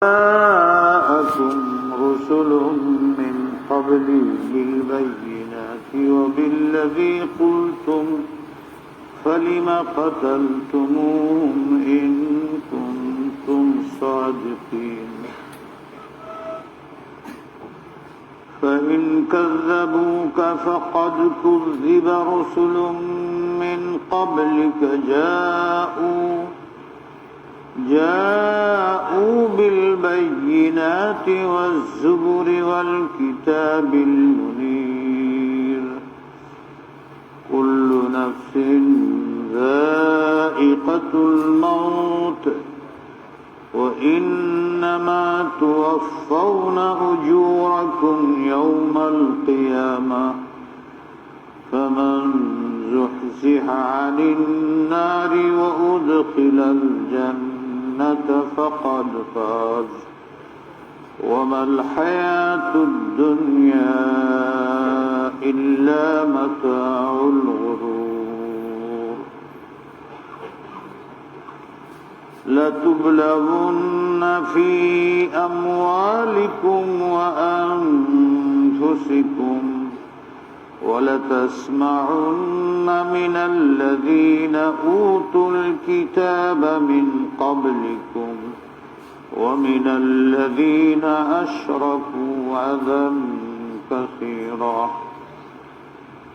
جاءكم رسل من قبلي بالبينات وبالذي قلتم فلم قتلتموهم إن كنتم صادقين فإن كذبوك فقد كذب رسل من قبلك جاءوا بالبينات والزبر والكتاب المنير كل نفس ذائقة الموت وإنما توفون أجوركم يوم القيامة فمن زحزح عن النار وأدخل الجنة فقد فاز وما الحياة الدنيا إلا متاع الغرور لتبلغن في أموالكم وأنفسكم ولتسمعن من الذين أوتوا الكتاب من قبلكم ومن الذين أشركوا أذى كثيرا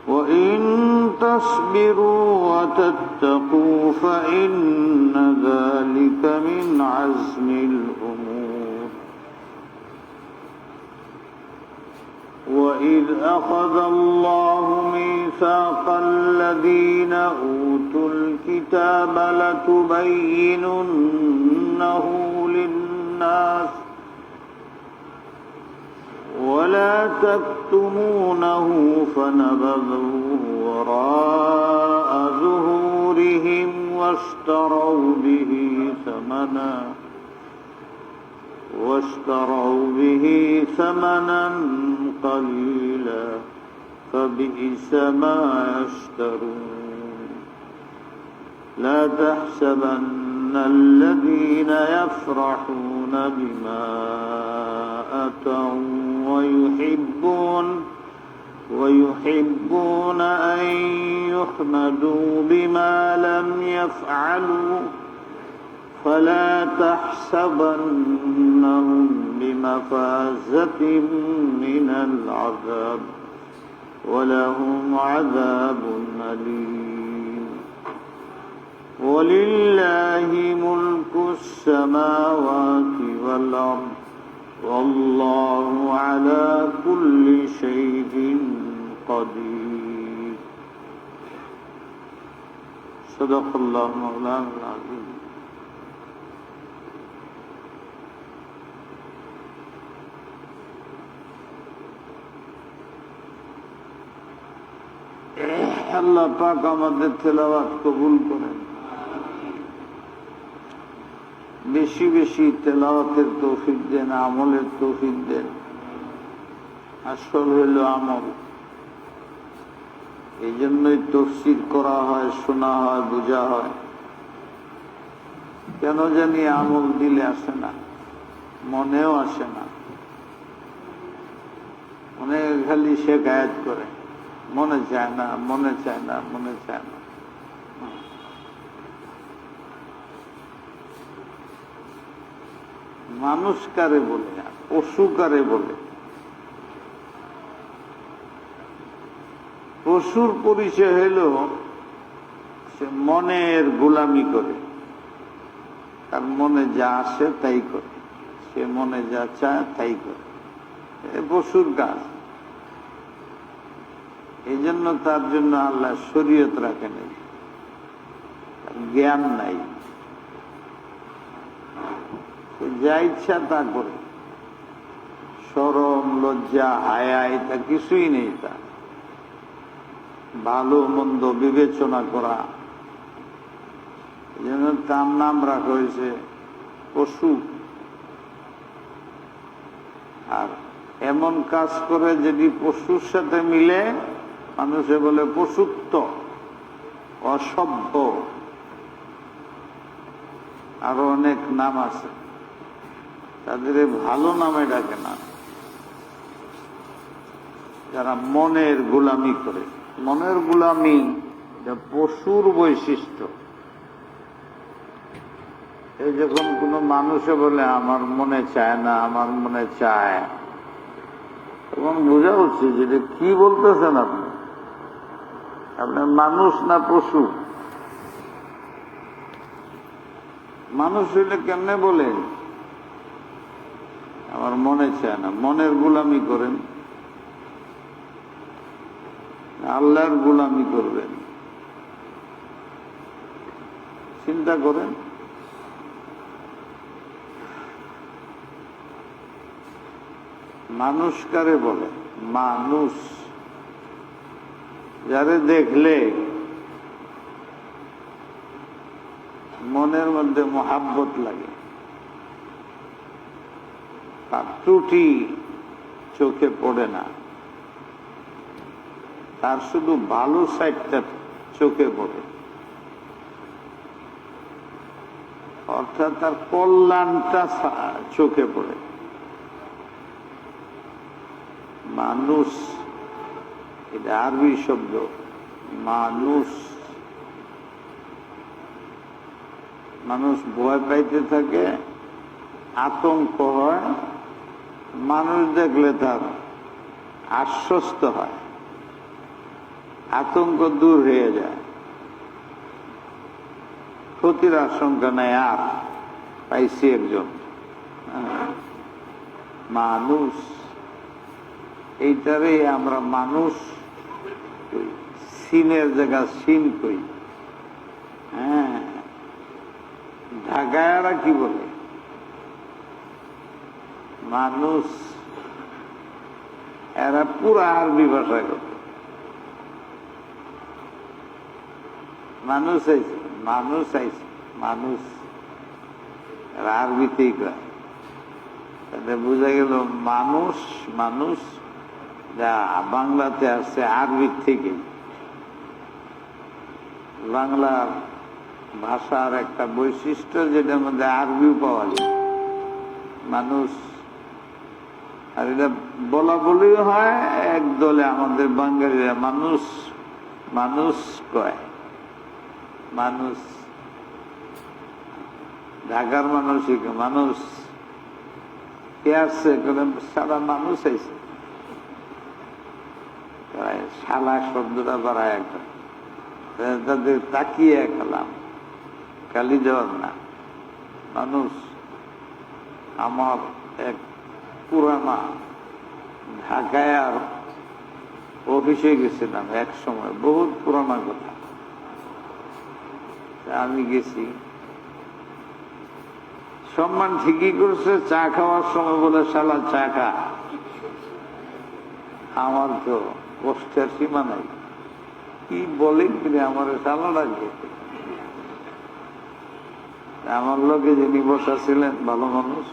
وإن تصبروا وتتقوا فإن ذلك من عزم الأمور وإذ أخذ الله ميثاق الذين أوتوا الكتاب لتبيننه للناس ولا تكتمونه فنبذوه وراء ظهورهم واشتروا به ثمنا قليلا فبئس ما يشترون لا تحسبن الذين يفرحون بما أتوا ويحبون أن يحمدوا بما لم يفعلوا فلا تحسبنهم بمفازة من العذاب ولهم عذاب أليم ولله ملك السماوات والأرض والله على كل شيء قدير صدق الله مولانا العظيم আল্লাহ পাক আমাদের তেলাওয়াত কবুল করেন বেশি বেশি তেলাওয়াতের তৌফিক দেন আমলের তৌফিক দেন আসল হইল আমল এই জন্যই তাফসীর করা হয় শোনা হয় বোঝা হয় কেন জানি আমল দিলে আসে না মনেও আসে না মনে খালি শেখায়াত করে মনে চায় না মনে চায় না মনে চায় না মানুষ কারে বলে পশু কারে বলে পশুর পরিচয় হইল সে মনের গোলামি করে তার মনে যা আসে তাই করে সে মনে যা চায় তাই করে পশুর কাজ এই জন্য তার জন্য আল্লাহ শরীয়ত রাখেন জ্ঞান নাই যা ইচ্ছা তা করে শরম লজ্জা হায়া এটা কিছুই নেই তার ভালো মন্দ বিবেচনা করা এই জন্য তার নাম রাখা হয়েছে পশু আর এমন কাজ করে যদি পশুর সাথে মিলে মানুষে বলে পশুত্ব অসভ্য আরো অনেক নাম আছে তাদের ভালো নামে ডাকে না, যারা মনের গোলামি করে। মনের গোলামি এটা পশুর বৈশিষ্ট্য। এই যখন কোনো মানুষে বলে আমার মনে চায় না, আমার মনে চায়, তখন বোঝা উচিত যে কি বলতেছেন আপনি। আপনার মানুষ না পশু? মানুষ হইলে কেমনে বলেন আমার মনে চায় না? মনের গোলামি করেন, আল্লাহর গোলামি করবেন? চিন্তা করেন। মানুষ কারে বলে? মানুষ যারে দেখলে মনের মধ্যে মহাব্বত লাগে, তার ত্রুটি চোখে পড়ে না, তার শুধু ভালো সাইডটা চোখে পড়ে, অর্থাৎ তার কল্যাণটা চোখে পড়ে। মানুষ এটা আরবি শব্দ। মানুষ, মানুষ ভয় পাইতে থাকে, আতঙ্ক হয়, মানুষ দেখলে তার আশ্বস্ত হয়, আতঙ্ক দূর হয়ে যায়, ক্ষতির আশঙ্কা নাই, আর পাইছি একজন মানুষ। এইটারে আমরা মানুষ সিনের জায়গা সিন কই। হ্যাঁ, ঢাকায়ারা কি বলে? মানুষ। এরা পুরা আরবি ভাষায় কথা। মানুষ আইছে, মানুষ আইছে, মানুষ আরবিতেই কয়। তাহলে বোঝা গেল মানুষ, মানুষ যা বাংলাতে আসছে আরবির থেকে। বাংলার ভাষার একটা বৈশিষ্ট্য যেটার মধ্যে আরবিও পাওয়া যায়, মানুষ। আর এটা বলা বলিও হয় এক দলে, আমাদের বাঙালিরা মানুষ মানুষ কয়। মানুষ, ঢাকার মানুষই মানুষ কে আসছে, সারা মানুষ আইছে। শালা শব্দটা বাড়ায় একটা, তাদের তাকিয়ে খেলাম, কালি দেওয়ার না। মানুষ। আমার এক পুরানা ঢাকায় আর অফিসে গেছিলাম এক সময়, বহুত পুরানা কথা। আমি গেছি, সম্মান ঠিকই করছে, চা খাওয়ার সময় বলে শালা চা খা। আমার তো কষ্টের সীমা নাই, কি বলেন কিনে আমার শালা লাগবে। আমার লোকে যিনি বসা ছিলেন ভালো মানুষ,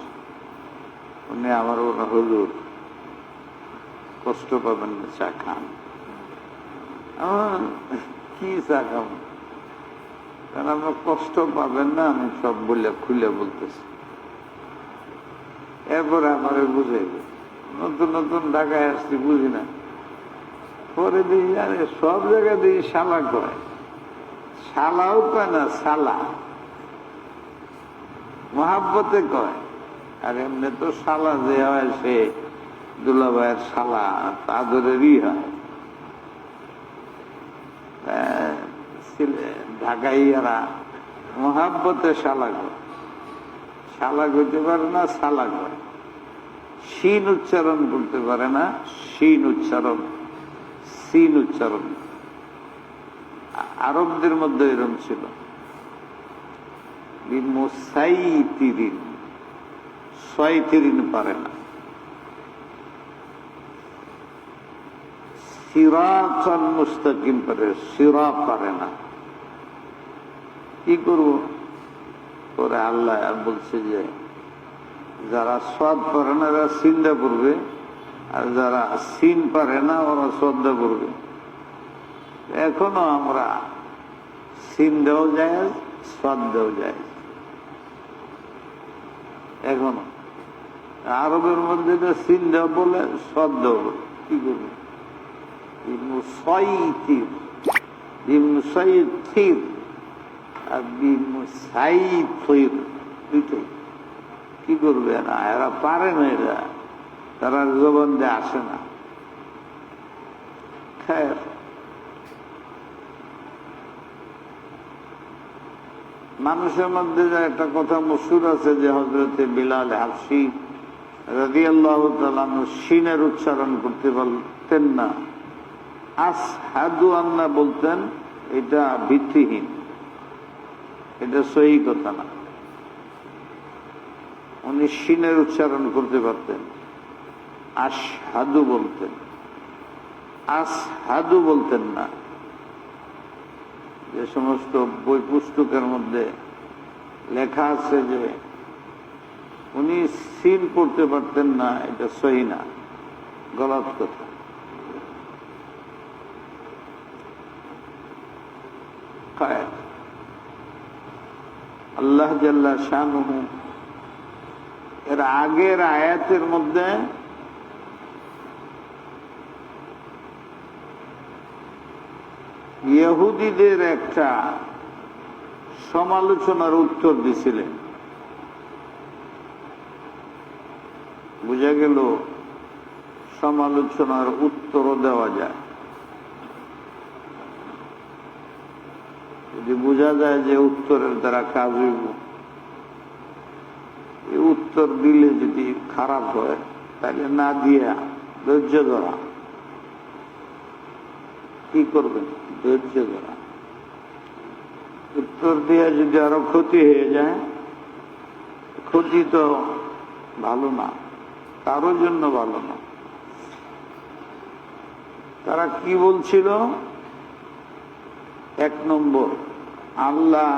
উনি আমার ওরা হুজুর কষ্ট পাবেন না, চা খান। কি চা খাব? কারণ আপনার কষ্ট পাবেন না, আমি সব বলে খুলে বলতেছি। এরপরে আমার বুঝাইবে, নতুন নতুন ঢাকায় আসছি, বুঝি না। পরে দিই আরে সব জায়গায় দিই শালা কয়, শালাও কয় না, শালা মহাব্বতে কয়। আর এমনি তো শালা যে হয় সে দুলাভাইয়ের শালা, আদরেরই হয়। ঢাকাইয়ারা মহাব্বতে শালা কয়, শালা কইতে পারে না, শালা কয়। শিন উচ্চারণ করতে পারে না, শিন উচ্চারণ, সিন উচ্চারণ। আরবদের মধ্যে এরকম ছিল। ছয়তিরিন পারে না, সিরাতান মুস্তাকিম পারে, সিরা পারে না। কি করব? পরে আল্লাহ বলছে যে যারা সদ পারে না এরা সিনটা করবে, আর যারা সিন পারে না ওরা শ্রদ্ধা করবে। এখনো আমরা সিনটাও যায়, শ্রদ্ধাও যায় এখনো। আরবের মধ্যে সিন দেওয়া বলে সদ দেওয়া বলে কি করবে বিমুসাইতির বিমুসাইতির আর বিমুসাইতির দুইটাই কি করবে না এরা পারে না এরা তারা জবান দিয়ে আসে না খের মানুষের মধ্যে যে একটা কথা মশহুর আছে যে হযরতে বিলাল হাবশী রাদিয়াল্লাহু তাআলা শিনের উচ্চারণ করতে পারতেন না, আসহাদু আন্না বলতেন, এটা ভিত্তিহীন, এটা সহি কথা না। উনি শিনের উচ্চারণ করতে পারতেন, আসহাদু বলতেন, আসহাদু বলতেন না। যে সমস্ত বই পুস্তকের মধ্যে লেখা আছে যে উনি সিন পড়তে পারতেন না, এটা সহি না, গলত কথা। আল্লাহ জাল্লা শানুহু এর আগের আয়াতের মধ্যে ইহুদিদের একটা সমালোচনার উত্তর দিছিলেন। বুঝা গেল সমালোচনার উত্তরও দেওয়া যায় যদি বোঝা যায় যে উত্তরের দ্বারা কাজ হইব। এই উত্তর দিলে যদি খারাপ হয় তাহলে না দিয়া ধৈর্য ধরা। কি করবেন? ধৈর্য ধরা। উত্তর দিয়ে যদি আরো ক্ষতি হয়ে যায়, ক্ষতি তো ভালো না, কারোর জন্য ভালো না। তারা কি বলছিল? এক নম্বর, আল্লাহ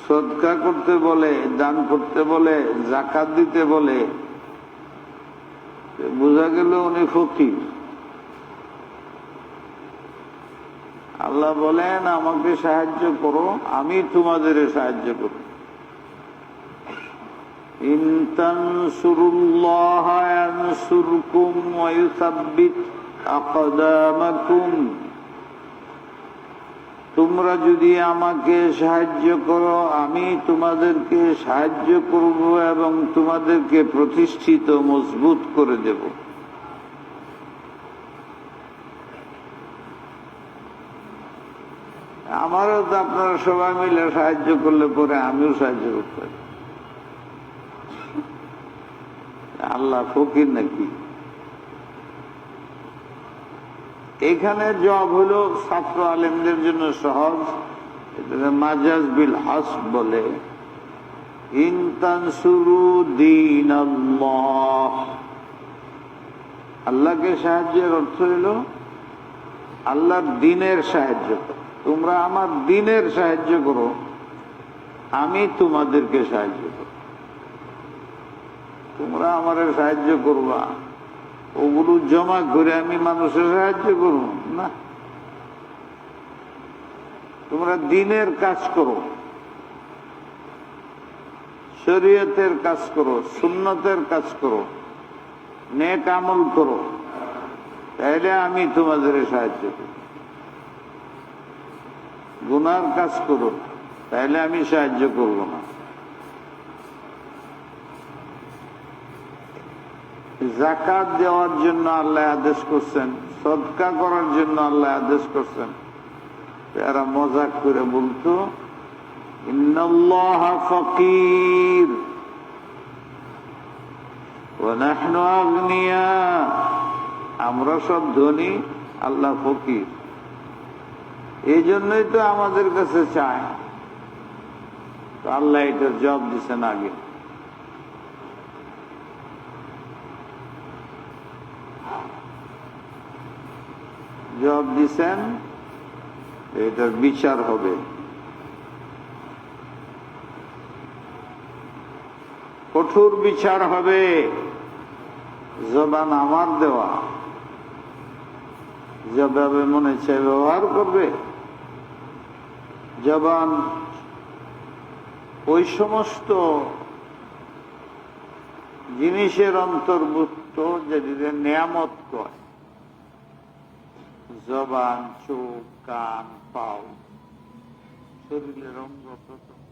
সদকা করতে বলে, দান করতে বলে, যাকাত দিতে বলে, বোঝা গেল উনি ফকির। আল্লাহ বলেন আমাকে সাহায্য করো, আমি তোমাদের সাহায্য করব। ইন তানসুরুল্লাহ ইয়ানসুরকুম ওয়া ইউসাব্বিত আকদামাকুম। তোমরা যদি আমাকে সাহায্য করো, আমি তোমাদেরকে সাহায্য করব এবং তোমাদেরকে প্রতিষ্ঠিত মজবুত করে দেব। আমারও তো আপনারা সবাই মিলে সাহায্য করলে পরে আমিও সাহায্য করতে পারি। আল্লাহ ফকির নাকি? এখানে জবাব হলো ছাত্র আলেমদের জন্য সহজ, মাজাজ বিল হাসব বলে। ইন তানসুরু দীনাল্লাহ, আল্লাহকে সাহায্যের অর্থ হলো আল্লাহর দ্বীনের সাহায্য করো। তোমরা আমার দ্বীনের সাহায্য করো, আমি তোমাদেরকে সাহায্য করব। তোমরা আমার সাহায্য করবা, ওগুলো জমা করে আমি মানুষের সাহায্য করব না। তোমরা দ্বীনের কাজ করো, শরীয়তের কাজ করো, সুন্নতের কাজ করো, নেক আমল করো, তাইলে আমি তোমাদের সাহায্য করব। গুনার কাজ করো, তাইলে আমি সাহায্য করব না। যাকাত দেওয়ার জন্য আল্লাহ আদেশ করছেন, সদকা করার জন্য আল্লাহ আদেশ করছেন। এরা মজাক করে বলতো ইন্নাল্লাহা ফাকির ওয়া নাহনু আগনিয়া। আমরা সব ধনী, আল্লাহ ফকির। এই জন্যই তো আমাদের কাছে চায়। তো আল্লাহ এটার জবাব দিচ্ছেন আগে। জবাব দিচ্ছেন, এটার বিচার হবে। কঠোর বিচার হবে। জবান আমার দেওয়া, যেভাবে মনে চায় ব্যবহার করবে। জবান ওই সমস্ত জিনিসের অন্তর্ভুক্ত যেটিকে নিয়ামত কয়, জবান, চোখ, কান, পাও, শরীরের অঙ্গ প্রত্যঙ্গ,